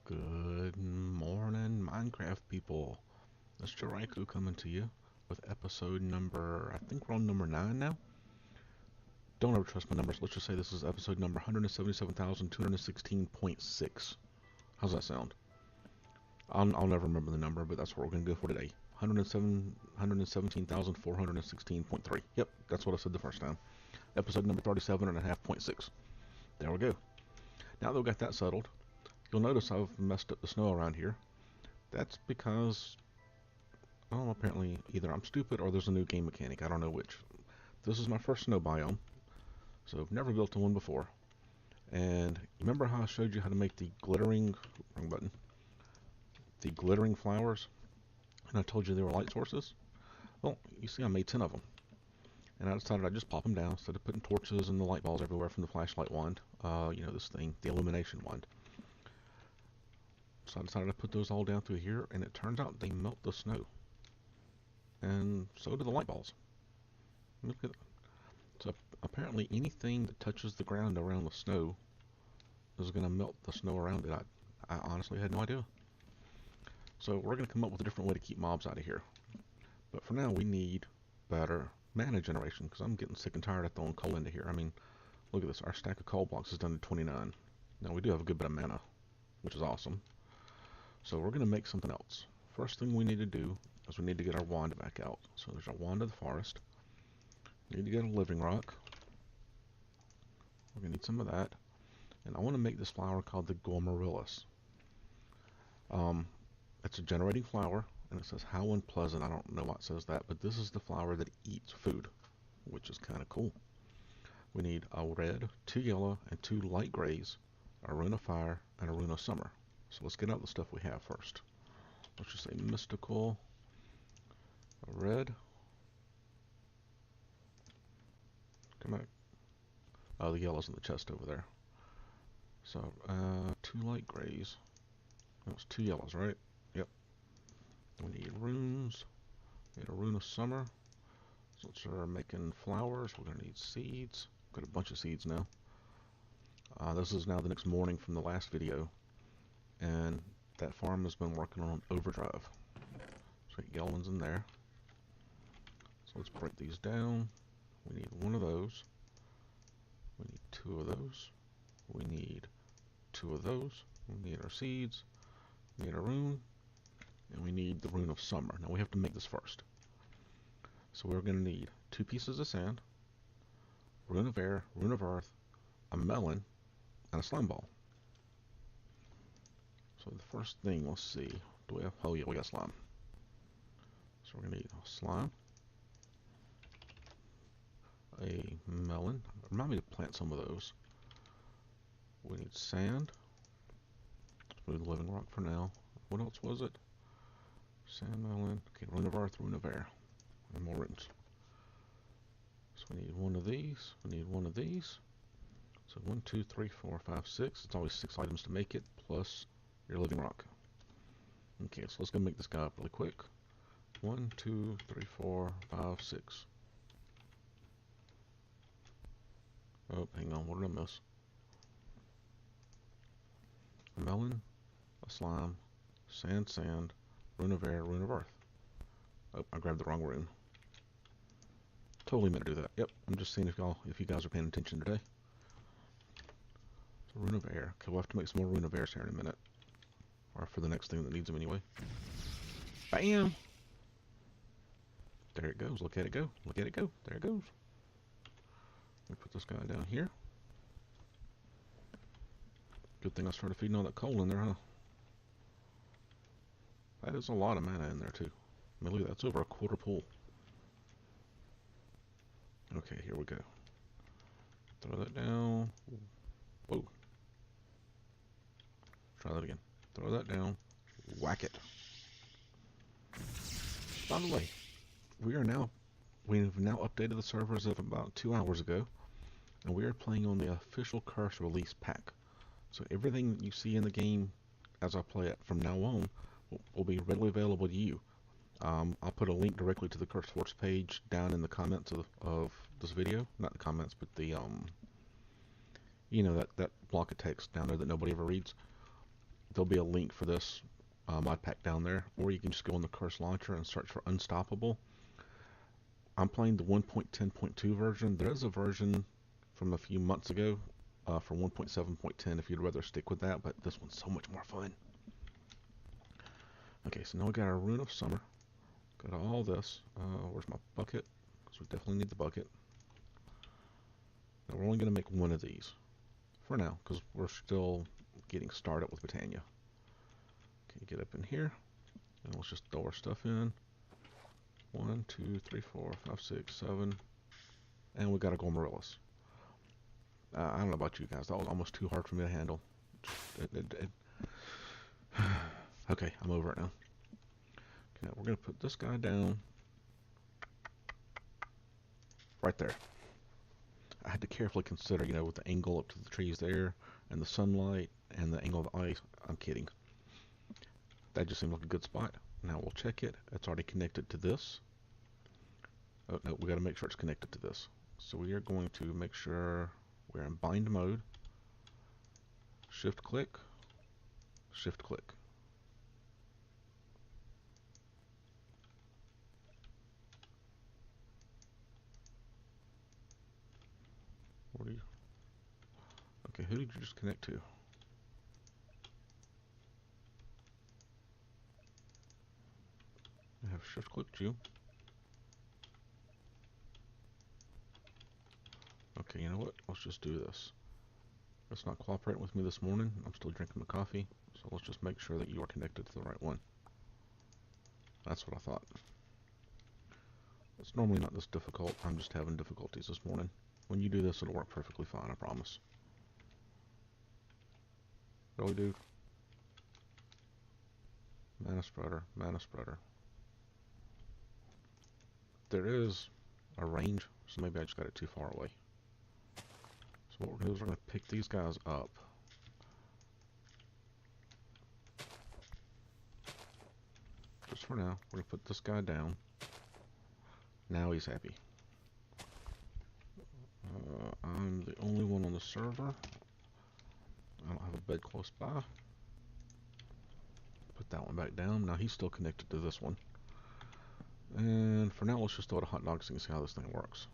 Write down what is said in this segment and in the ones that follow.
Good morning, Minecraft people. It's JaRyCu coming to you with episode number, I think we're on number 9 now. Don't ever trust my numbers. Let's just say this is episode number 177,216.6. How's that sound? I'll never remember the number, but that's what we're going to go for today. 117,416.3. Yep, that's what I said the first time. Episode number 37.5.6. There we go. Now that we got that settled, you'll notice I've messed up the snow around here. That's because, well, apparently either I'm stupid or there's a new game mechanic. I don't know which. This is my first snow biome, so I've never built one before. And remember how I showed you how to make the glittering, wrong button, the glittering flowers? And I told you they were light sources? Well, you see I made 10 of them. And I decided I'd just pop them down instead of putting torches and the light balls everywhere from the flashlight wand. You know, this thing, the illumination wand. So I decided to put those all down through here, and it turns out they melt the snow. And so do the light balls. Look at that. So apparently anything that touches the ground around the snow is going to melt the snow around it. I honestly had no idea. So we're going to come up with a different way to keep mobs out of here. But for now we need better mana generation, because I'm getting sick and tired of throwing coal into here. I mean, look at this. Our stack of coal blocks is down to 29. Now we do have a good bit of mana, which is awesome. So we're going to make something else. First thing we need to do is we need to get our wand back out. So there's our wand of the forest. We need to get a living rock. We're going to need some of that. And I want to make this flower called the Gourmaryllis. It's a generating flower, and it says how unpleasant. I don't know why it says that, but this is the flower that eats food, which is kind of cool. We need a red, 2 yellow, and 2 light grays, a rune of fire, and a rune of summer. So let's get out the stuff we have first. Let's just say mystical, a red. Come on. Oh, the yellow's in the chest over there. So, 2 light grays. That was 2 yellows, right? Yep. We need runes. We need a rune of summer. So let's start making flowers. We're going to need seeds. Got a bunch of seeds now. This is now the next morning from the last video. And that farm has been working on overdrive. So yellow ones in there. So let's break these down. We need 1 of those. We need 2 of those. We need 2 of those. We need our seeds. We need a rune. And we need the rune of summer. Now we have to make this first. So we're going to need 2 pieces of sand, rune of air, rune of earth, a melon, and a slime ball. So the first thing, let's see, do we have, oh yeah, we got slime. So we're going to need a slime, a melon, remind me to plant some of those. We need sand, let's move the living rock for now. What else was it? Sand, melon, okay, rune of earth, rune of air, and more runes. So we need 1 of these, we need 1 of these. So 1, 2, 3, 4, 5, 6, it's always 6 items to make it, plus your living rock. Okay, so let's go make this guy up really quick. 1, 2, 3, 4, 5, 6. Oh, hang on, what did I miss? A melon, a slime, sand, rune of air, rune of earth. Oh, I grabbed the wrong rune. Totally meant to do that. Yep, I'm just seeing if you guys are paying attention today. So rune of air. Okay, we'll have to make some more rune of airs here in a minute. Or for the next thing that needs them anyway. Bam! There it goes. Look at it go. Look at it go. There it goes. Let me put this guy down here. Good thing I started feeding all that coal in there, huh? That is a lot of mana in there, too. I mean, look at that. That's over a quarter pool. Okay, here we go. Throw that down. Whoa. Try that again. Throw that down. Whack it. By the way, we've now updated the servers of about 2 hours ago, and we are playing on the official Curse release pack. So everything that you see in the game as I play it from now on will be readily available to you. I'll put a link directly to the Curse Force page down in the comments of this video. Not the comments, but the you know, that block of text down there that nobody ever reads. there'll be a link for this mod pack down there, or you can just go in the Curse Launcher and search for Unstoppable. I'm playing the 1.10.2 version. There is a version from a few months ago for 1.7.10 if you'd rather stick with that, but this one's so much more fun. Okay, so now we got our Rune of Summer. Got all this. Where's my bucket? Because we definitely need the bucket. Now we're only going to make one of these for now, because we're still getting started with Botania. Okay, get up in here, and let's just throw our stuff in. 1, 2, 3, 4, 5, 6, 7, and we got a Gourmaryllis. I don't know about you guys, that was almost too hard for me to handle. Okay, I'm over it now. Okay, we're going to put this guy down right there. I had to carefully consider, you know, with the angle up to the trees there, and the sunlight, and the angle of the ice. I'm kidding. That just seemed like a good spot. Now we'll check it. It's already connected to this. Oh, no, we got to make sure it's connected to this. So we are going to make sure we're in bind mode. Shift click. Shift click. What are you? Okay, who did you just connect to? I have shift clicked you. Okay, you know what? Let's just do this. It's not cooperating with me this morning. I'm still drinking my coffee, so let's just make sure that you are connected to the right one. That's what I thought. It's normally not this difficult. I'm just having difficulties this morning. When you do this, it'll work perfectly fine, I promise. Really, dude? Mana spreader, mana spreader. There is a range, so maybe I just got it too far away. So what we're going to do is we're going to pick these guys up. Just for now, we're going to put this guy down. Now he's happy. I'm the only one on the server. I don't have a bed close by. Put that one back down. Now he's still connected to this one. And for now, let's just throw it a hot dog so you can see how this thing works.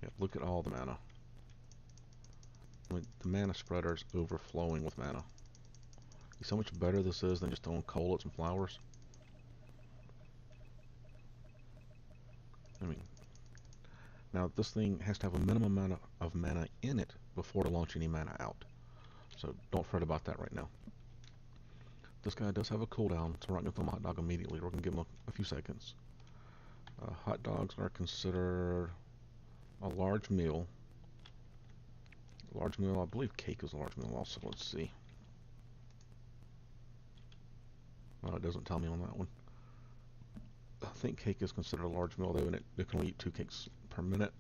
Yeah, look at all the mana. I mean, the mana spreader is overflowing with mana. You see how much better this is than just throwing colets and flowers? I mean, now this thing has to have a minimum amount of mana in it before to launch any mana out. So don't fret about that right now. This guy does have a cooldown, so we're not going to throw him a hot dog immediately. We're going to give him a few seconds. Hot dogs are considered a large meal. Large meal, I believe cake is a large meal also. Let's see. Well, it doesn't tell me on that one. I think cake is considered a large meal though, and it can only eat 2 cakes per minute.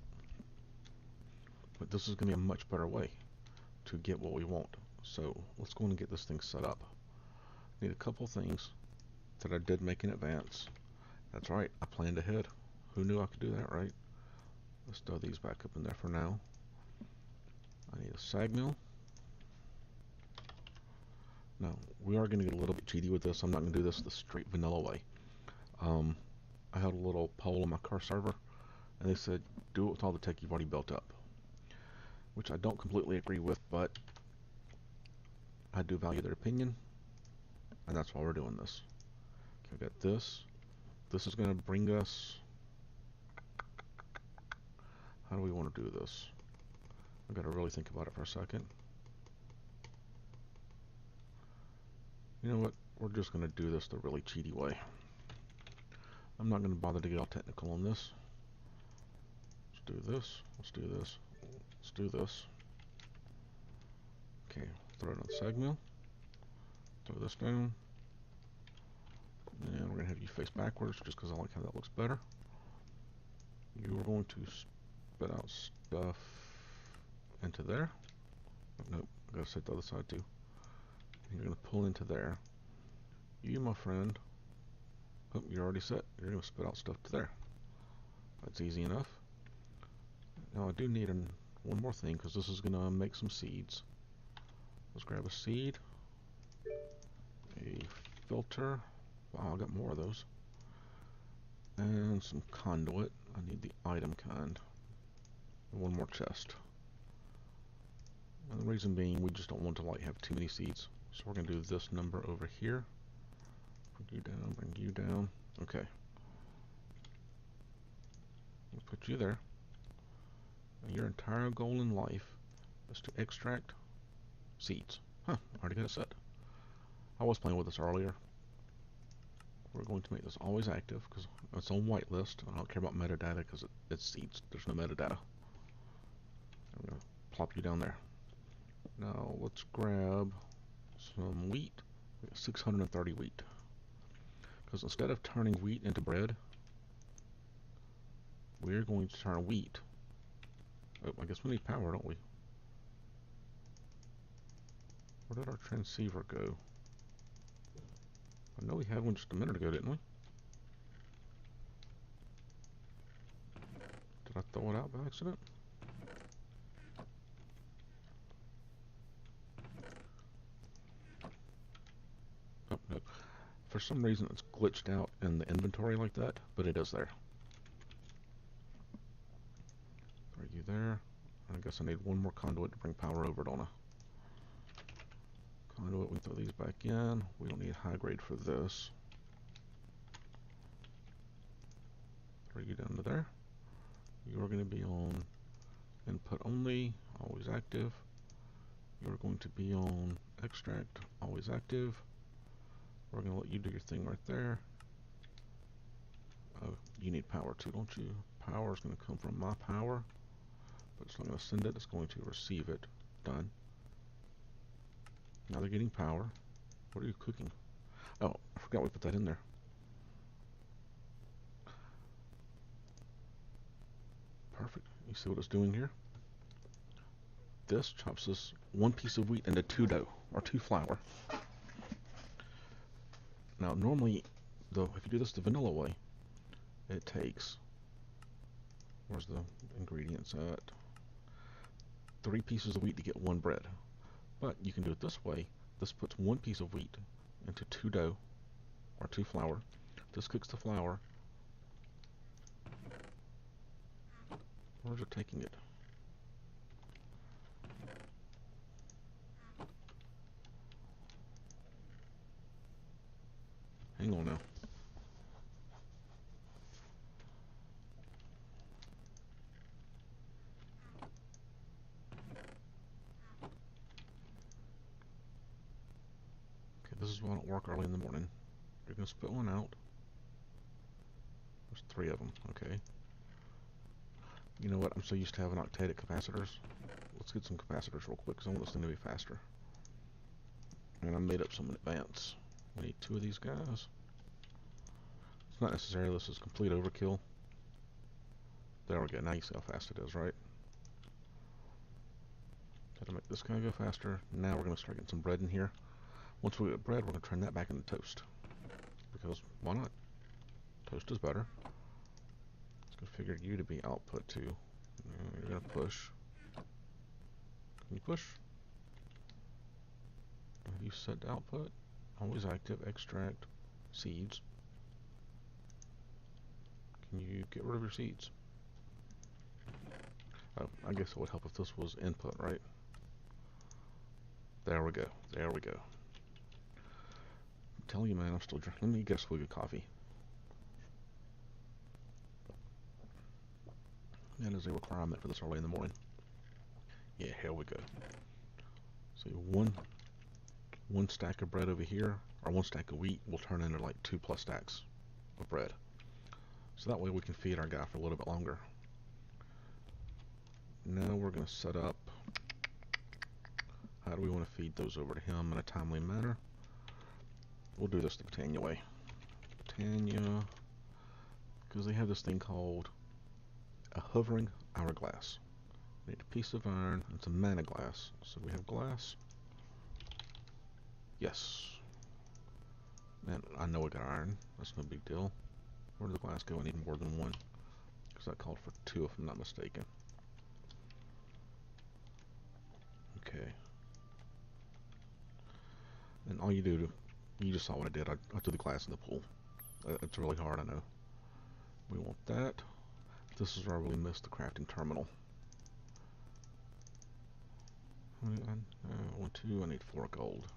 But this is going to be a much better way to get what we want. So let's go and get this thing set up. Need a couple things that I did make in advance. That's right, I planned ahead. Who knew I could do that, right? Let's throw these back up in there for now. I need a sag mill. Now, we are going to get a little bit cheaty with this. I'm not going to do this the straight vanilla way. I had a little poll on my car server, and they said, do it with all the tech you've already built up. Which I don't completely agree with, but I do value their opinion, and that's why we're doing this. Okay, we got this. This is going to bring us... How do we want to do this? I've got to really think about it for a second. You know what? We're just going to do this the really cheaty way. I'm not going to bother to get all technical on this. Let's do this. Let's do this. Let's do this. Okay, throw it on the sag mill. Throw this down. And we're going to have you face backwards just because I like how that looks better. You are going to spit out stuff into there. Oh, nope, I gotta set the other side too. And you're going to pull into there. You, my friend, oh, you're already set. You're going to spit out stuff to there. That's easy enough. Now I do need one more thing, because this is going to make some seeds. Let's grab a seed, a filter. Wow, I got more of those. And some conduit. I need the item kind. And one more chest. And the reason being, we just don't want to like have too many seeds. So we're going to do this number over here. Bring you down, bring you down. Okay. We'll put you there. And your entire goal in life is to extract seeds. Huh, already got it set. I was playing with this earlier. We're going to make this always active because it's on whitelist. I don't care about metadata because it's seeds. There's no metadata. I'm going to plop you down there. Now let's grab some wheat. We got 630 wheat. Because instead of turning wheat into bread, we're going to turn wheat. Oh, I guess we need power, don't we? Where did our transceiver go? I know we had one just a minute ago, didn't we? Did I throw it out by accident? Oh, no. For some reason it's glitched out in the inventory like that, but it is there. Are you there? I guess I need one more conduit to bring power over, don't I? Conduit, we throw these back in. We don't need high grade for this. Throw you down to there. You are going to be on input only, always active. You're going to be on extract, always active. We're going to let you do your thing right there. Oh, you need power too, don't you? Power is going to come from my power, but it's not going to send it, it's going to receive it. Done. Now they're getting power. What are you cooking? Oh, I forgot we put that in there. Perfect. You see what it's doing here? This chops this one piece of wheat into 2 dough, or 2 flour. Now normally, though, if you do this the vanilla way, it takes, where's the ingredients at? 3 pieces of wheat to get 1 bread. But you can do it this way. This puts 1 piece of wheat into 2 dough, or 2 flour. This cooks the flour. Where's it taking it? Hang on now. Okay, this is why I don't work early in the morning. You're going to spit one out. There's 3 of them, okay. You know what, I'm so used to having octadic capacitors. Let's get some capacitors real quick because I want this thing to be faster. And I made up some in advance. We need 2 of these guys. It's not necessarily this is complete overkill. There we go, now you see how fast it is, right? Got to make this guy go faster. Now we're going to start getting some bread in here. Once we get bread, we're going to turn that back into toast. Because, why not? Toast is better. Let's configure you to be output too. You're going to push. Can you push? Have you set to output? Always active, extract, seeds. Can you get rid of your seeds? Oh, I guess it would help if this was input, right? There we go. There we go. I'm telling you, man, I'm still drinking. Let me get a swig of coffee. That is a requirement for this early in the morning. Yeah, here we go. So one stack of bread over here, or 1 stack of wheat will turn into like 2+ stacks of bread. So that way we can feed our guy for a little bit longer. Now we're going to set up, how do we want to feed those over to him in a timely manner? We'll do this the Botania way. Botania, because they have this thing called a hovering hourglass. We need a piece of iron and some mana glass. So we have glass. Yes. Man, I know I got iron. That's no big deal. Where did the glass go? I need more than 1. Because that called for 2 if I'm not mistaken. Okay. And all you do, you just saw what I did. I threw the glass in the pool. It's really hard, I know. We want that. This is where I really missed the crafting terminal. I want 2, I need 4 gold.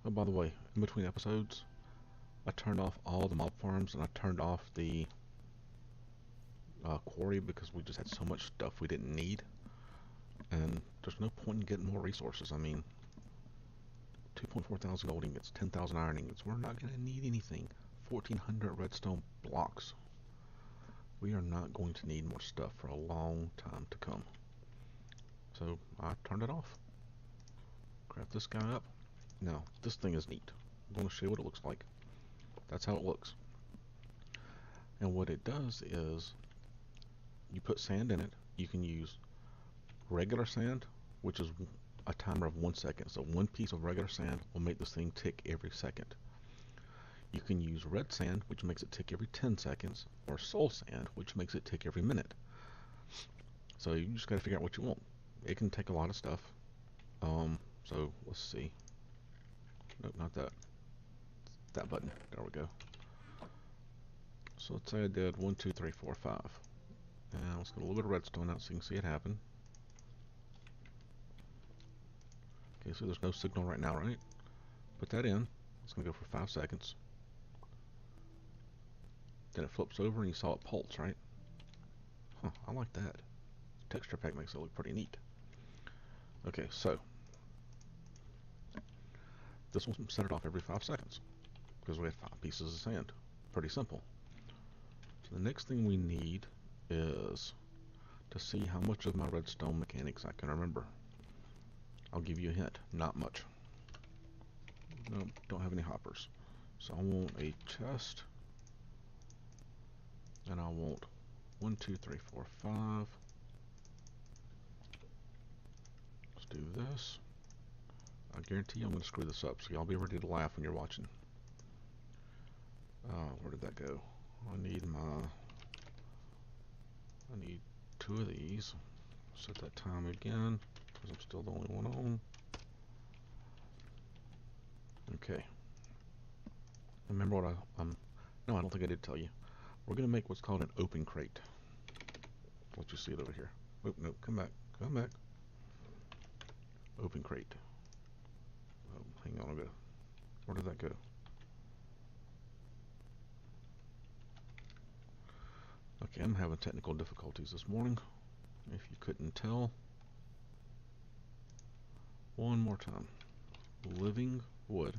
Oh, by the way, in between episodes, I turned off all the mob farms and I turned off the quarry because we just had so much stuff we didn't need. And there's no point in getting more resources. I mean, 2.4 thousand gold ingots, 10,000 iron ingots. We're not going to need anything. 1,400 redstone blocks. We are not going to need more stuff for a long time to come. So I turned it off. Craft this guy up. Now, this thing is neat. I'm going to show you what it looks like. That's how it looks. And what it does is, you put sand in it. You can use regular sand, which is a timer of 1 second. So 1 piece of regular sand will make this thing tick every second. You can use red sand, which makes it tick every 10 seconds, or soul sand, which makes it tick every minute. So you just got to figure out what you want. It can take a lot of stuff. So let's see. Nope, not that. That button. There we go. So let's say I did 1, 2, 3, 4, 5. Now let's get a little bit of redstone out so you can see it happen. Okay, so there's no signal right now, right? Put that in. It's going to go for 5 seconds. Then it flips over and you saw it pulse, right? Huh, I like that. Texture pack makes it look pretty neat. Okay, so this will set it off every 5 seconds because we had 5 pieces of sand. Pretty simple. So the next thing we need is to see how much of my redstone mechanics I can remember. I'll give you a hint. Not much. Nope, don't have any hoppers. So I want a chest. And I want 1, 2, 3, 4, 5. Let's do this. I guarantee you I'm going to screw this up, so y'all be ready to laugh when you're watching. Where did that go? I need 2 of these. Set that time again, because I'm still the only one on. Okay. Remember what no, I don't think I did tell you. We're going to make what's called an open crate. Let you see it over here. Nope, nope, come back, come back. Open crate. Oh, hang on, I'll go. Where did that go? Okay, I'm having technical difficulties this morning, if you couldn't tell. One more time. Living wood.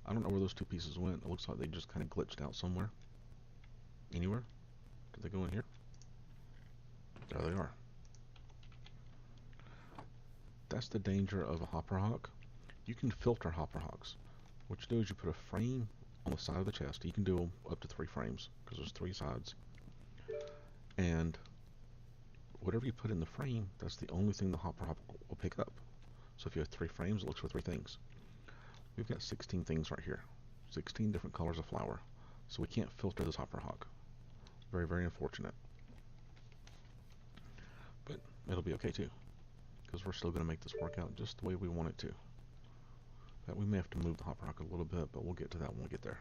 I don't know where those 2 pieces went. It looks like they just kind of glitched out somewhere. Anywhere? Did they go in here? There they are. That's the danger of a hopper hawk. You can filter hopper hawks. What you do is you put a frame on the side of the chest. You can do up to 3 frames because there's 3 sides. And whatever you put in the frame, that's the only thing the hopper hawk will pick up. So if you have 3 frames, it looks for 3 things. We've got 16 things right here. 16 different colors of flour. So we can't filter this hopper hawk. Very, very unfortunate. But it'll be okay too, because we're still going to make this work out just the way we want it to. But we may have to move the hopper hawk a little bit, but we'll get to that when we get there.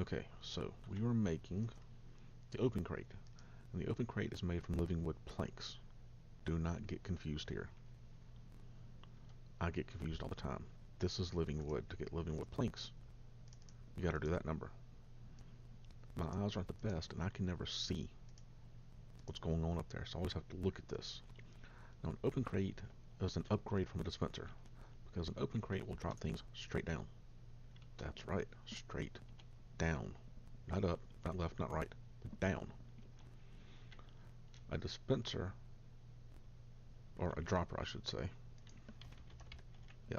Okay, so we were making the open crate. And the open crate is made from living wood planks. Do not get confused here. I get confused all the time. This is living wood. To get living wood planks, you got to do that number. My eyes aren't the best, and I can never see what's going on up there, so I always have to look at this. Now, an open crate is an upgrade from a dispenser, because an open crate will drop things straight down. That's right, straight down. Not up, not left, not right, but down. A dispenser, or a dropper I should say, yeah,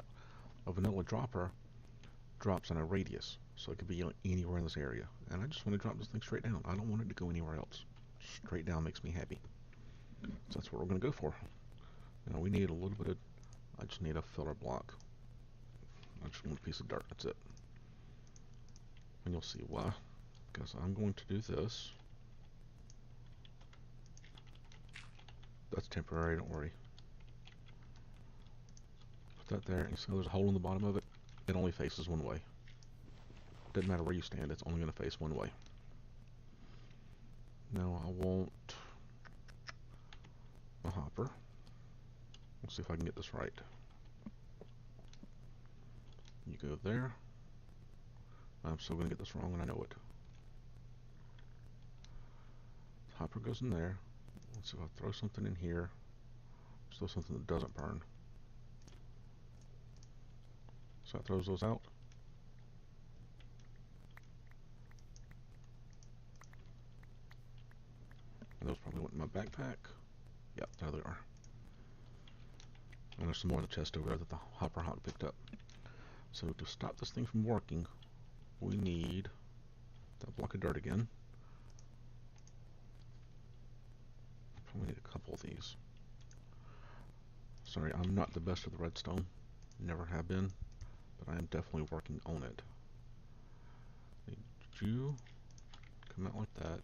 a vanilla dropper drops in a radius, so it could be anywhere in this area. And I just want to drop this thing straight down. I don't want it to go anywhere else. Straight down makes me happy. So that's what we're going to go for. Now we need a little bit of, I just need a filler block. I just want a piece of dirt, that's it. And you'll see why. Because I'm going to do this. That's temporary, don't worry. that there, and so there's a hole in the bottom of it. It only faces one way. Doesn't matter where you stand, it's only going to face one way. Now I want a hopper. Let's see if I can get this right. You go there. I'm still going to get this wrong, and I know it. Hopper goes in there. Let's see if I throw something in here. Still something that doesn't burn. So that throws those out. And those probably went in my backpack. Yep, there they are. And there's some more in the chest over there that the hopper hawk picked up. So to stop this thing from working, we need that block of dirt again. Probably need a couple of these. Sorry, I'm not the best at the redstone. Never have been, but I am definitely working on it. Need you come out like that.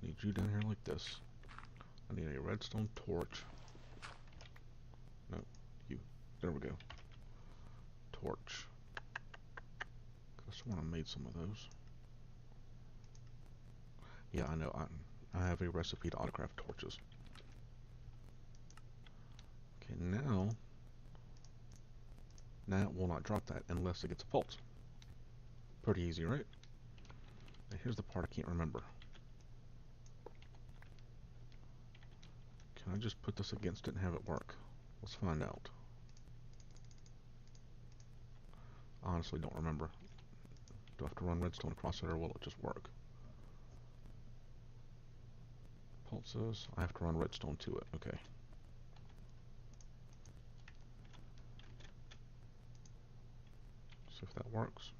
Need you down here like this. I need a redstone torch. No, you. There we go. Torch. I swear I made some of those. Yeah, I know. I have a recipe to autocraft torches. Okay, now it will not drop that unless it gets a pulse. Pretty easy, right? Now here's the part I can't remember. Can I just put this against it and have it work? Let's find out. I honestly don't remember. Do I have to run redstone across it, or will it just work? Pulses. I have to run redstone to it. Okay. See if that works.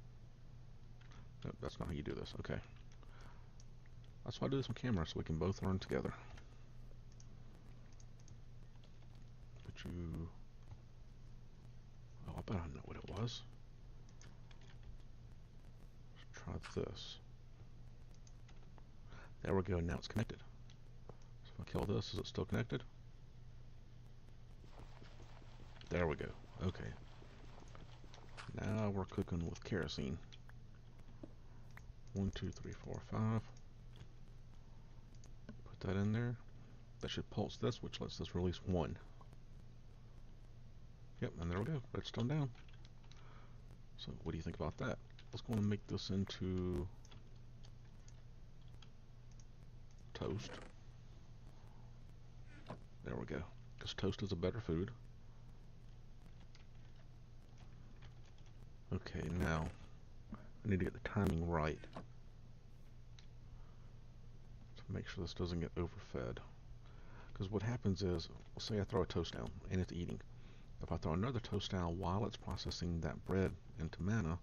Nope, that's not how you do this. Okay. That's why I do this on camera, so we can both learn together. But you... Oh, I bet I know what it was. Let's try this. There we go, now it's connected. So if I kill this, is it still connected? There we go. Okay. Now we're cooking with kerosene. 1, 2, 3, 4, 5. Put that in there. That should pulse this, which lets us release 1. Yep, and there we go. Redstone down. So what do you think about that? Let's go and make this into toast. There we go. Because toast is a better food. Okay, now I need to get the timing right to make sure this doesn't get overfed. Because what happens is, let's say I throw a toast down and it's eating. If I throw another toast down while it's processing that bread into mana,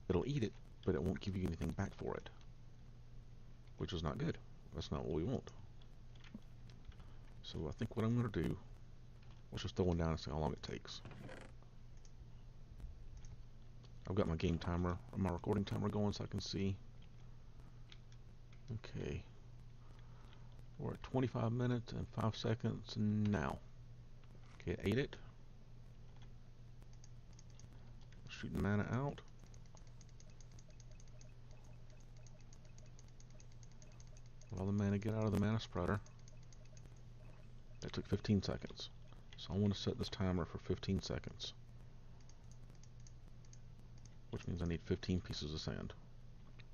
it'll eat it, but it won't give you anything back for it. Which is not good. That's not what we want. So I think what I'm going to do, let's just throw one down and see how long it takes. I've got my game timer, or my recording timer going so I can see. Okay. We're at 25 minutes and 5 seconds now. Okay, it ate it. Shooting mana out. Let all the mana get out of the mana spreader. That took 15 seconds. So I want to set this timer for 15 seconds. Which means I need 15 pieces of sand.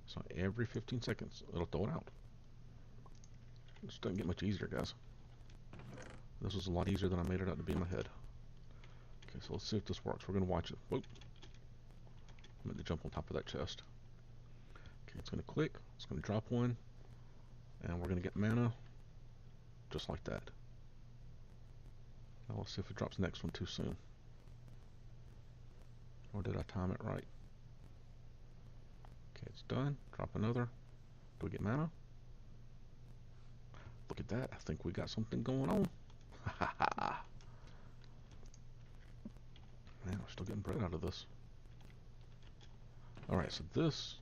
So every 15 seconds, it'll throw it out. This doesn't get much easier, guys. This was a lot easier than I made it out to be in my head. Okay, so let's see if this works. We're going to watch it. Whoop. I'm going to jump on top of that chest. Okay, it's going to click. It's going to drop one. And we're going to get mana. Just like that. Now let's see if it drops the next one too soon. Or did I time it right? Okay, it's done. Drop another. Do we get mana? Look at that. I think we got something going on. Man, we're still getting bread out of this. Alright, so this...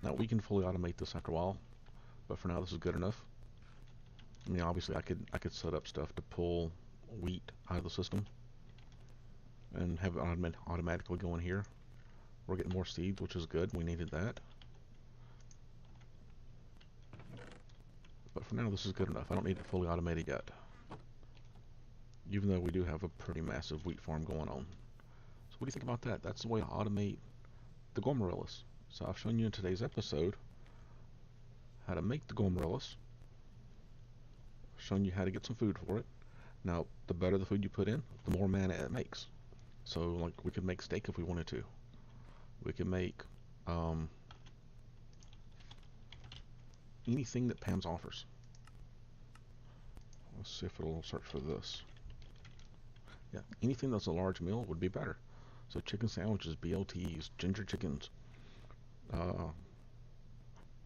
Now, we can fully automate this after a while. But for now, this is good enough. I mean, obviously, I could set up stuff to pull wheat out of the system. and have it automatically go in here. We're getting more seeds, which is good. We needed that. But for now, this is good enough. I don't need it fully automated yet. Even though we do have a pretty massive wheat farm going on. So what do you think about that? That's the way to automate the Gourmaryllis. So I've shown you in today's episode how to make the Gourmaryllis. Shown you how to get some food for it. Now, the better the food you put in, the more mana it makes. So, like, we could make steak if we wanted to. We could make anything that Pam's offers. Let's see if it'll search for this. Yeah, anything that's a large meal would be better. So chicken sandwiches, BLTs, ginger chickens,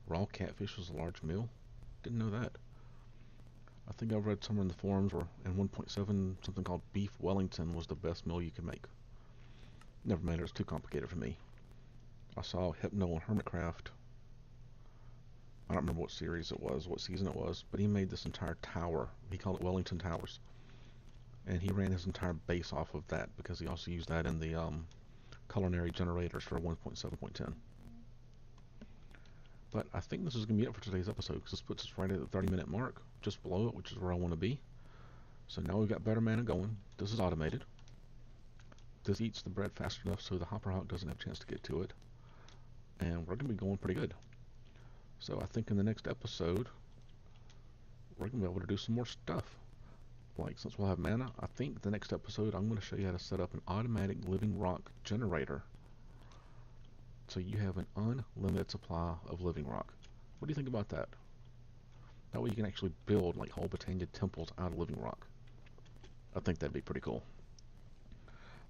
raw catfish was a large meal. Didn't know that. I think I read somewhere in the forums where in 1.7 something called beef Wellington was the best meal you could make. Never mind, it was too complicated for me. I saw Hypno and Hermitcraft. I don't remember what series it was, what season it was, but he made this entire tower. He called it Wellington Towers. And he ran his entire base off of that because he also used that in the culinary generators for 1.7.10. But I think this is going to be it for today's episode because this puts us right at the 30-minute mark, just below it, which is where I want to be. So now we've got better mana going. This is automated. This eats the bread fast enough so the Hopper Hawk doesn't have a chance to get to it. And we're going to be going pretty good. So I think in the next episode, we're going to be able to do some more stuff. Like, since we'll have mana, I think the next episode I'm going to show you how to set up an automatic living rock generator. So you have an unlimited supply of living rock. What do you think about that? That way you can actually build like whole Botania temples out of living rock. I think that'd be pretty cool.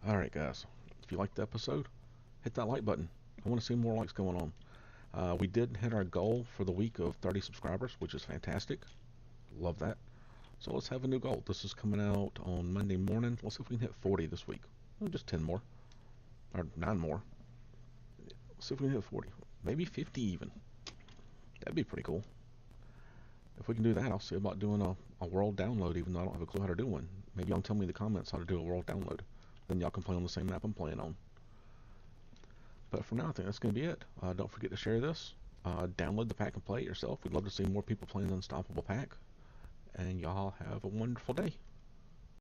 Alright guys, if you liked the episode, hit that like button. I want to see more likes going on. We did hit our goal for the week of 30 subscribers, which is fantastic. Love that. So let's have a new goal. This is coming out on Monday morning. Let's see if we can hit 40 this week. Well, just 10 more. Or 9 more. Let's see if we can hit 40. Maybe 50 even. That'd be pretty cool. If we can do that, I'll see about doing a world download, even though I don't have a clue how to do one. Maybe y'all tell me in the comments how to do a world download. Then y'all can play on the same map I'm playing on. But for now, I think that's going to be it. Don't forget to share this. Download the pack and play it yourself. We'd love to see more people playing the Unstoppable pack. And y'all have a wonderful day.